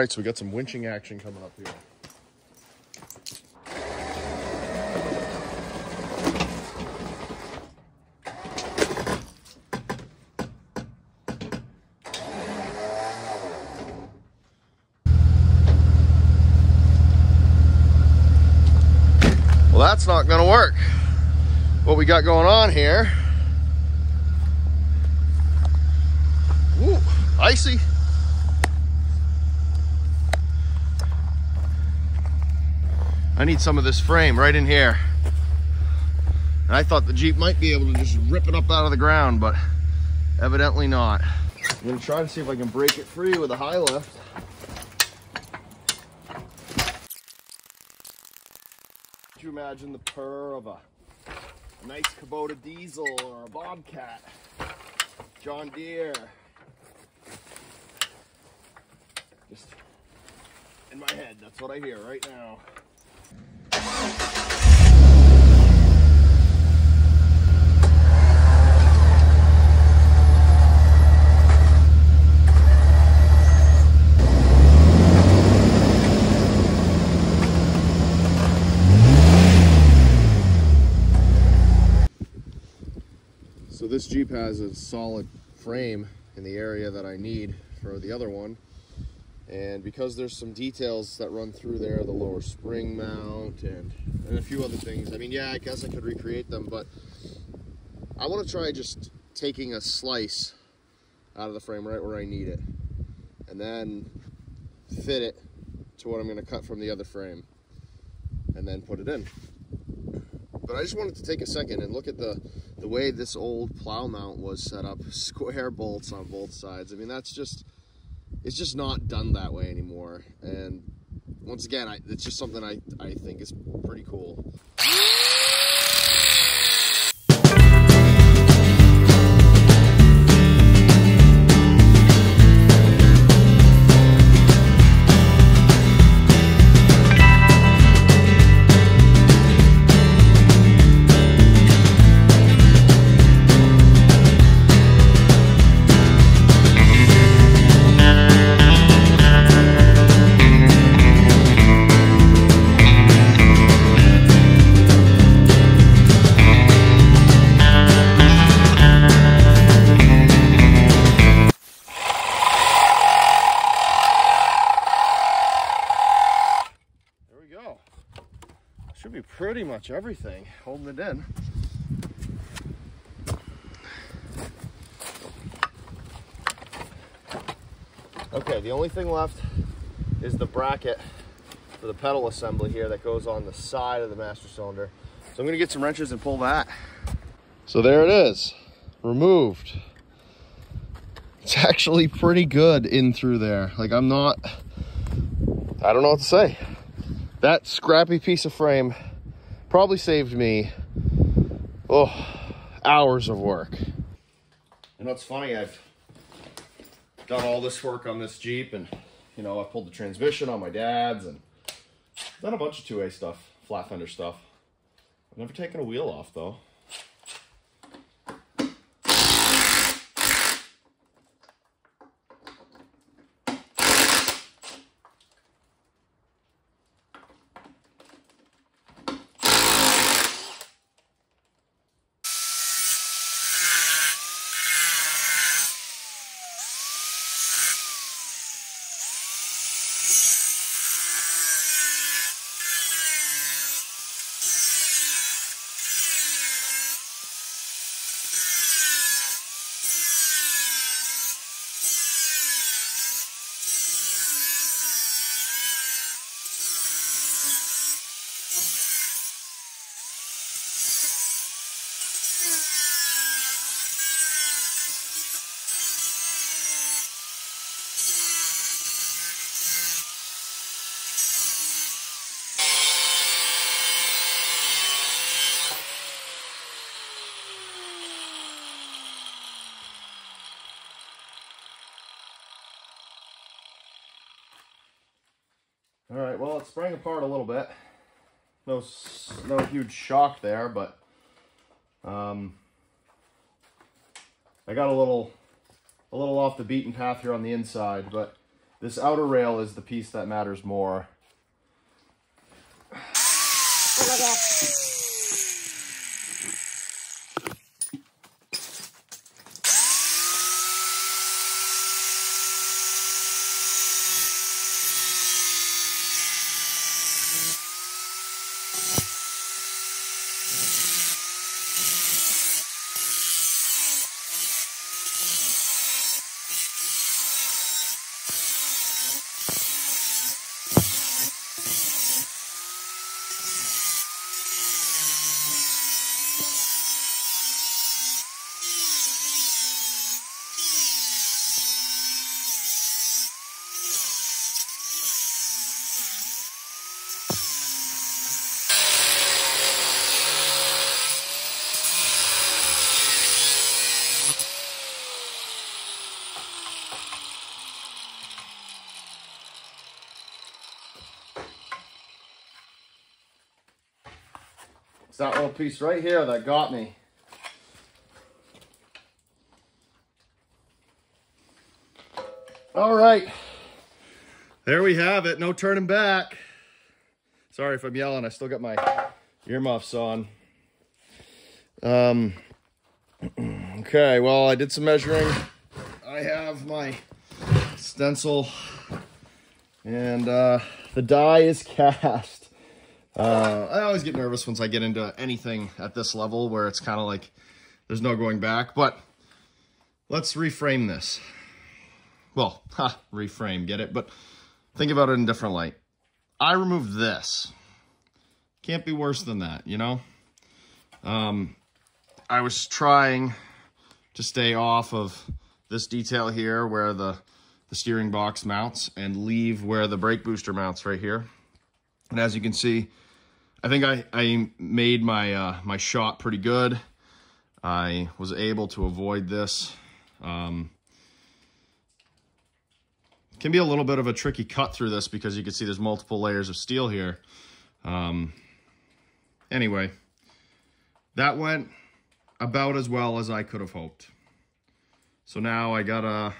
right, so we got some winching action coming up here. Well, that's not gonna work. What we got going on here, ooh, icy. I need some of this frame right in here. And I thought the Jeep might be able to just rip it up out of the ground, but evidently not. I'm gonna try to see if I can break it free with a high lift. Could you imagine the purr of a nice Kubota diesel or a Bobcat, John Deere? Just in my head, that's what I hear right now. So this Jeep has a solid frame in the area that I need for the other one. And because there's some details that run through there, the lower spring mount and a few other things. I mean, yeah, I guess I could recreate them, but I want to try just taking a slice out of the frame right where I need it and then fit it to what I'm going to cut from the other frame and then put it in. But I just wanted to take a second and look at the way this old plow mount was set up. Square bolts on both sides. I mean, that's just, it's just not done that way anymore. And once again, it's just something I think is pretty cool. Should be pretty much everything holding it in. Okay, the only thing left is the bracket for the pedal assembly here that goes on the side of the master cylinder. So I'm gonna get some wrenches and pull that. So there it is, removed. It's actually pretty good in through there. Like I don't know what to say. That scrappy piece of frame probably saved me, hours of work. You know, it's funny, I've done all this work on this Jeep and, you know, I pulled the transmission on my dad's and done a bunch of 2A stuff, flat fender stuff. I've never taken a wheel off though. All right, well, it sprang apart a little bit. No huge shock there, but I got a little off the beaten path here on the inside, but This outer rail is the piece that matters more. It's that little piece right here that got me. All right, there we have it. No turning back. Sorry if I'm yelling. I still got my earmuffs on. Okay, well, I did some measuring. I have my stencil, and the die is cast. I always get nervous once I get into anything at this level where it's kind of like there's no going back, but let's reframe this. Well, reframe, get it? But think about it in a different light. I removed this. Can't be worse than that, you know? I was trying to stay off of this detail here where the steering box mounts and leave where the brake booster mounts right here. And as you can see, I think I made my my shot pretty good. I was able to avoid this. Can be a little bit of a tricky cut through this because you can see there's multiple layers of steel here. Anyway, that went about as well as I could have hoped. So now I got a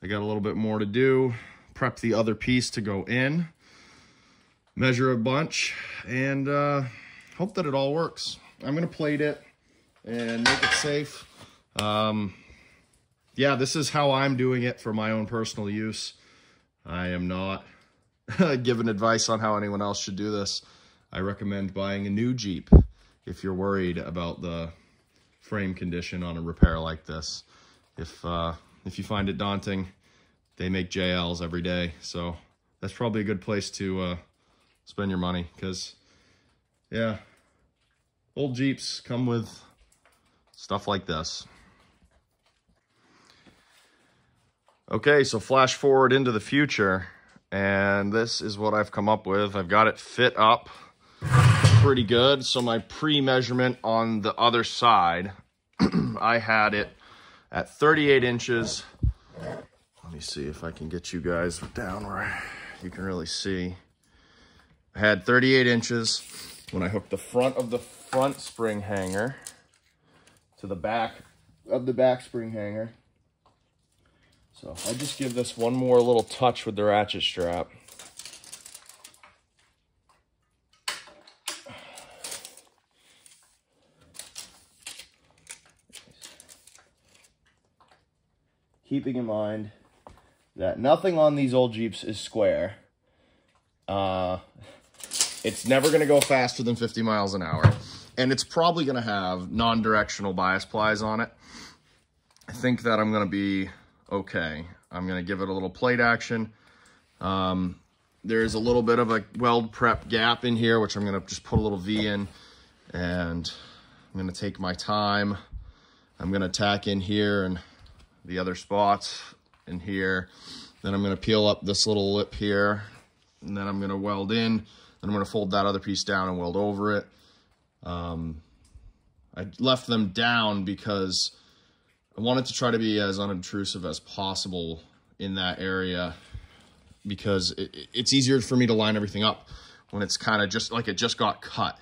little bit more to do. Prep the other piece to go in. Measure a bunch and hope that it all works. I'm gonna plate it and make it safe. Yeah, this is how I'm doing it for my own personal use. I am not giving advice on how anyone else should do this. I recommend buying a new Jeep if you're worried about the frame condition on a repair like this. If you find it daunting, they make JLs every day, so that's probably a good place to spend your money, because yeah, old Jeeps come with stuff like this. Okay, so flash forward into the future, and this is what I've come up with. I've got it fit up pretty good. So my pre-measurement on the other side, I had it at 38 inches. Let me see if I can get you guys down where you can really see. I had 38 inches when I hooked the front of the front spring hanger to the back of the back spring hanger. So I just give this one more little touch with the ratchet strap. Keeping in mind that nothing on these old Jeeps is square. It's never going to go faster than 50 miles an hour. And it's probably going to have non-directional bias plies on it. I think that I'm going to be okay. I'm going to give it a little plate action. There's a little bit of a weld prep gap in here, which I'm going to just put a little V in. And I'm going to take my time. I'm going to tack in here and the other spots in here. Then I'm going to peel up this little lip here. And then I'm going to weld in. Then I'm going to fold that other piece down and weld over it. I left them down because I wanted to try to be as unobtrusive as possible in that area, because it's easier for me to line everything up when it's kind of just like it just got cut.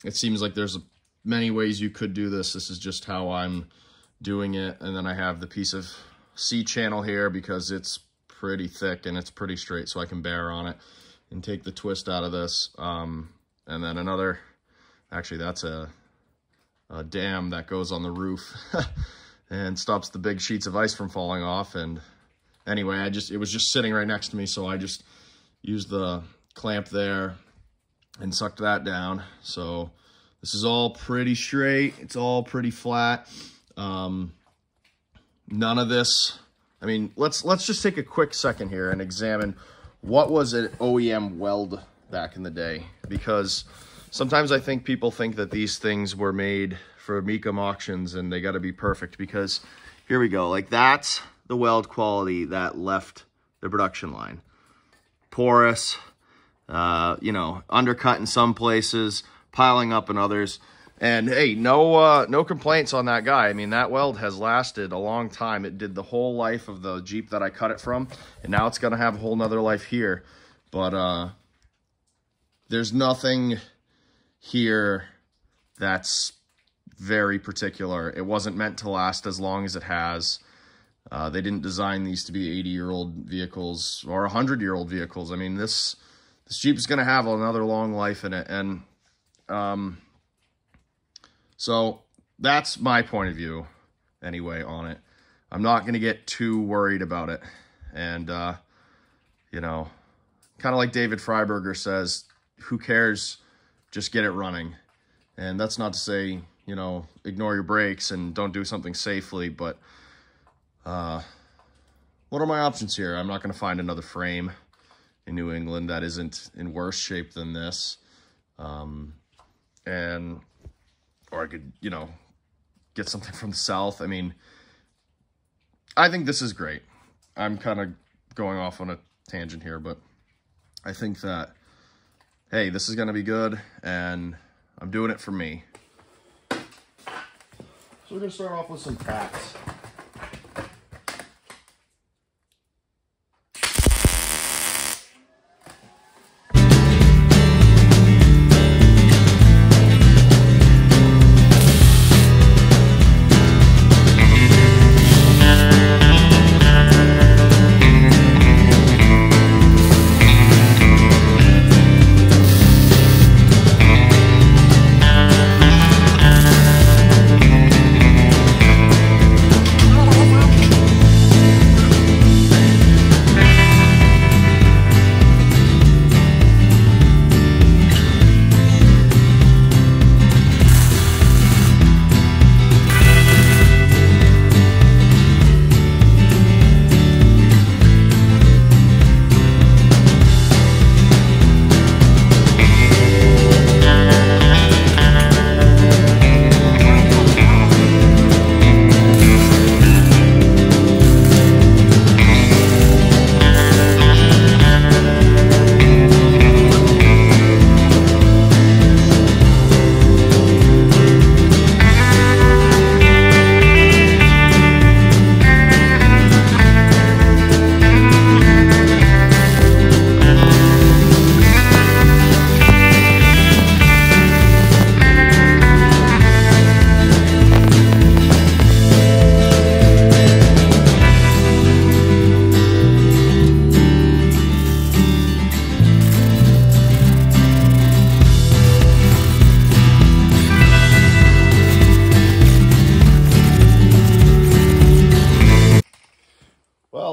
It seems like there's many ways you could do this. This is just how I'm doing it. And then I have the piece of C-channel here because it's pretty thick and it's pretty straight, so I can bear on it and take the twist out of this. And then another, actually that's a dam that goes on the roof and stops the big sheets of ice from falling off. And anyway, it was just sitting right next to me, so I just used the clamp there and sucked that down. So this is all pretty straight. It's all pretty flat. None of this, I mean, let's just take a quick second here and examine what was an OEM weld back in the day, because sometimes I think people think that these things were made for Mecum auctions and they got to be perfect, because here we go. Like, that's the weld quality that left the production line. Porous, you know, undercut in some places, piling up in others. And hey, no complaints on that guy. I mean, that weld has lasted a long time. It did the whole life of the Jeep that I cut it from, and now it's gonna have a whole nother life here. But there's nothing here that's very particular. It wasn't meant to last as long as it has. They didn't design these to be 80-year-old vehicles or 100-year-old vehicles. I mean, this Jeep is gonna have another long life in it, and so that's my point of view anyway on it. I'm not going to get too worried about it. And, you know, kind of like David Freiberger says, who cares? Just get it running. And that's not to say, you know, ignore your brakes and don't do something safely. But what are my options here? I'm not going to find another frame in New England that isn't in worse shape than this. Or I could, you know, get something from the South. I mean, I think this is great. I'm kind of going off on a tangent here, but I think that, hey, this is going to be good, and I'm doing it for me. So we're going to start off with some tacks.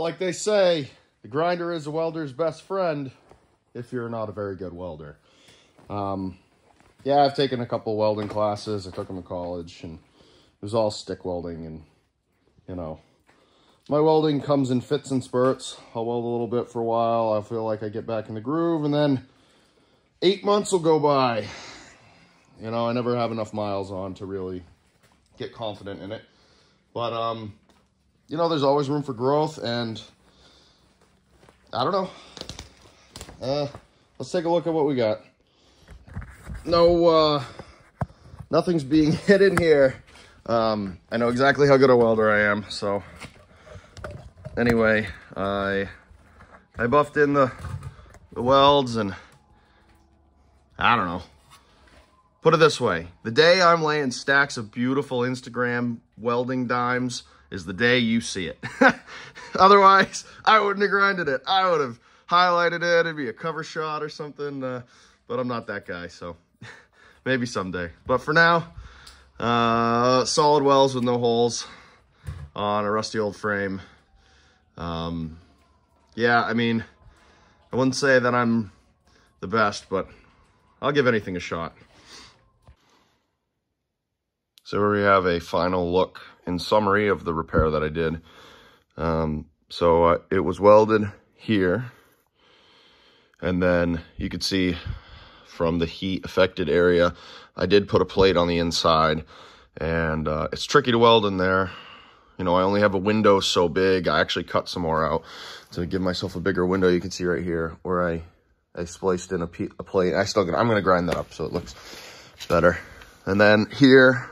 Like they say, the grinder is a welder's best friend if you're not a very good welder. Yeah, I've taken a couple welding classes. I took them in college, and it was all stick welding. And, you know, my welding comes in fits and spurts. I'll weld a little bit for a while. I feel like I get back in the groove, and then 8 months will go by. You know, I never have enough miles on to really get confident in it. But, you know, there's always room for growth, and I don't know. Let's take a look at what we got. No, nothing's being hidden here. I know exactly how good a welder I am, so anyway, I buffed in the welds, and I don't know. Put it this way, the day I'm laying stacks of beautiful Instagram welding dimes is the day you see it. Otherwise, I wouldn't have grinded it. I would have highlighted it. It'd be a cover shot or something, but I'm not that guy, so maybe someday. But for now, solid wells with no holes on a rusty old frame. Yeah, I mean, I wouldn't say that I'm the best, but I'll give anything a shot. So here we have a final look in summary of the repair that I did. It was welded here, and then you could see from the heat affected area, I did put a plate on the inside, and it's tricky to weld in there. You know, I only have a window so big. I actually cut some more out to give myself a bigger window. You can see right here where I spliced in a plate. I'm gonna grind that up so it looks better. And then here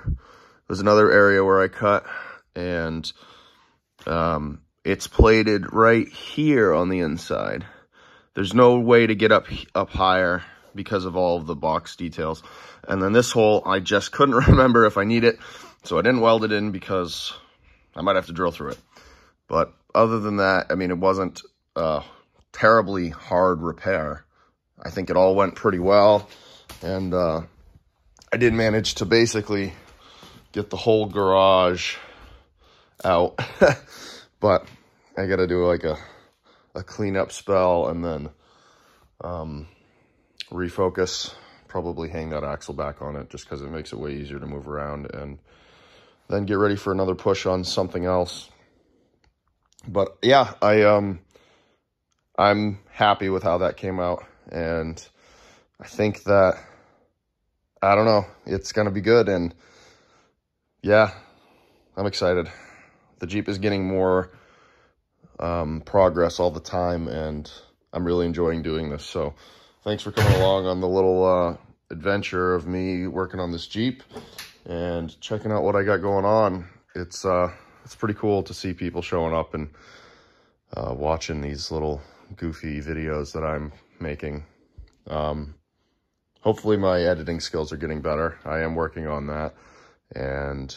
was another area where I cut, and it's plated right here on the inside. There's no way to get up higher because of all of the box details. And then this hole, I just couldn't remember if I need it, so I didn't weld it in because I might have to drill through it. But other than that, I mean, it wasn't a terribly hard repair. I think it all went pretty well, and I did manage to basically get the whole garage out, but I gotta do like a cleanup spell and then refocus, probably hang that axle back on it just because it makes it way easier to move around, and then get ready for another push on something else. But yeah, I'm happy with how that came out, and I think that, I don't know, it's gonna be good. And yeah, I'm excited. The Jeep is getting more progress all the time, and I'm really enjoying doing this. So thanks for coming along on the little adventure of me working on this Jeep and checking out what I got going on. It's pretty cool to see people showing up and watching these little goofy videos that I'm making. Hopefully my editing skills are getting better. I am working on that, and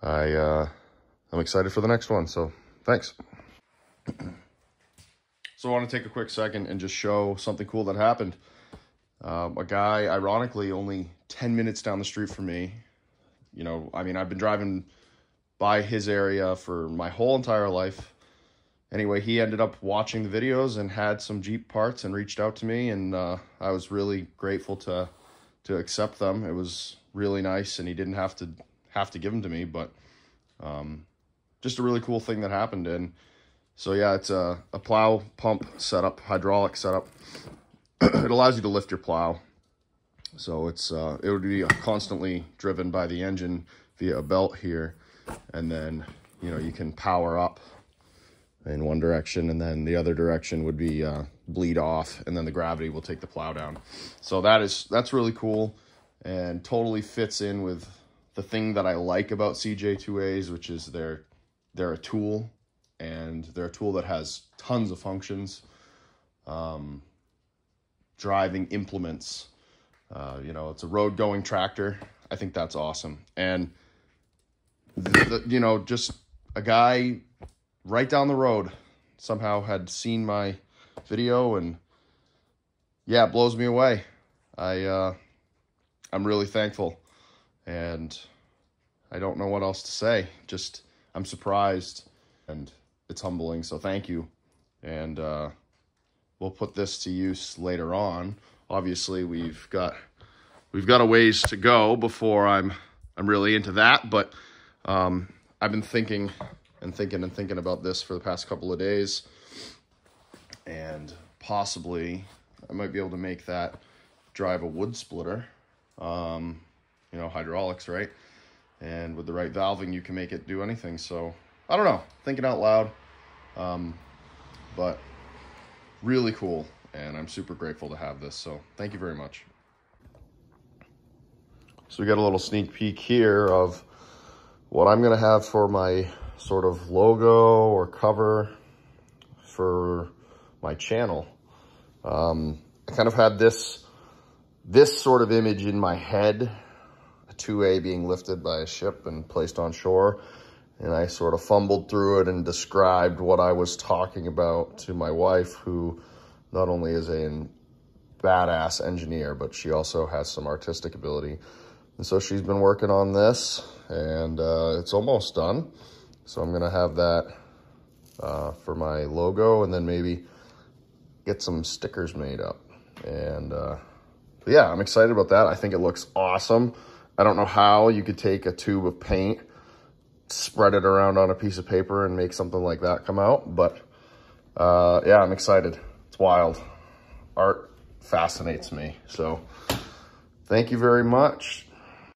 I'm excited for the next one, so thanks. So I want to take a quick second and just show something cool that happened. A guy, ironically, only 10 minutes down the street from me. You know, I mean, I've been driving by his area for my whole entire life. Anyway, he ended up watching the videos and had some Jeep parts and reached out to me, and I was really grateful to accept them. It was really nice, and he didn't have to give them to me, but just a really cool thing that happened. And so yeah, it's a plow pump setup, hydraulic setup. It allows you to lift your plow. So it would be constantly driven by the engine via a belt here, and then, you know, you can power up in one direction, and then the other direction would be bleed off, and then the gravity will take the plow down. So that's really cool, and totally fits in with the thing that I like about CJ-2As, which is they're a tool, and they're a tool that has tons of functions. Driving implements, you know, it's a road-going tractor. I think that's awesome. And you know, just a guy right down the road somehow had seen my video, and yeah, it blows me away. I'm really thankful, and I don't know what else to say. Just, I'm surprised, and it's humbling, so thank you. And we'll put this to use later on. Obviously, we've got a ways to go before I'm really into that, but I've been thinking about this for the past couple of days, and possibly I might be able to make that drive a wood splitter. You know, hydraulics, right? And with the right valving, you can make it do anything. So I don't know, thinking out loud, but really cool, and I'm super grateful to have this. So thank you very much. So we got a little sneak peek here of what I'm gonna have for my sort of logo or cover for my channel. I kind of had this sort of image in my head, a 2A being lifted by a ship and placed on shore. And I sort of fumbled through it and described what I was talking about to my wife, who not only is a badass engineer, but she also has some artistic ability. And so she's been working on this, and it's almost done. So I'm gonna have that for my logo, and then maybe get some stickers made up. And yeah, I'm excited about that. I think it looks awesome. I don't know how you could take a tube of paint, spread it around on a piece of paper, and make something like that come out. But yeah, I'm excited. It's wild. Art fascinates me. So thank you very much.